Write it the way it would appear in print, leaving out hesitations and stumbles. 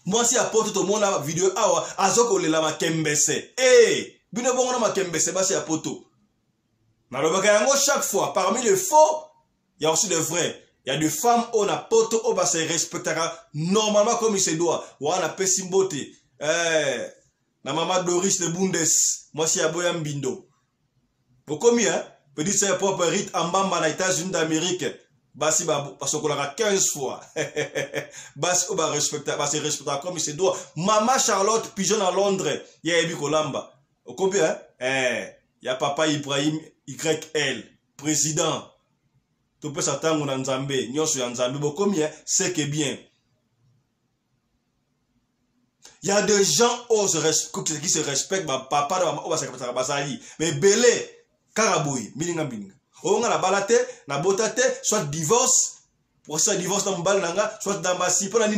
Moi si apporte tout le monde la vidéo awa azoko le la makembese. Eh, bino bongo na makembese basi apoto. Na lobaka yango chaque fois parmi les faux, il y a aussi des vrais. Il y a des femmes on a poto on se respectera normalement comme il se doit. Wana pesimbote. Na maman Doris de Bundes, moi si aboya mbindo. Pour combien peut-être c'est propre rite en bamba na États-Unis d'Amérique. Basi parce qu'on l'a 15 fois. Basi on va respecter, basi respecter comme il se doit. Maman Charlotte Pigeon à Londres, il y a Ebi Kolamba. Combien il y a papa Ibrahim YL, président. Tu peux s'attendre dans Nzambé, Nyonso Nzambé, combien c'est que bien. Il y a des gens qui se respectent, papa, mais belé, karaboui, milinga milinga. On a la balate, na botate, soit divorce, pour ça divorce dans le bal, soit dans ma si, pour la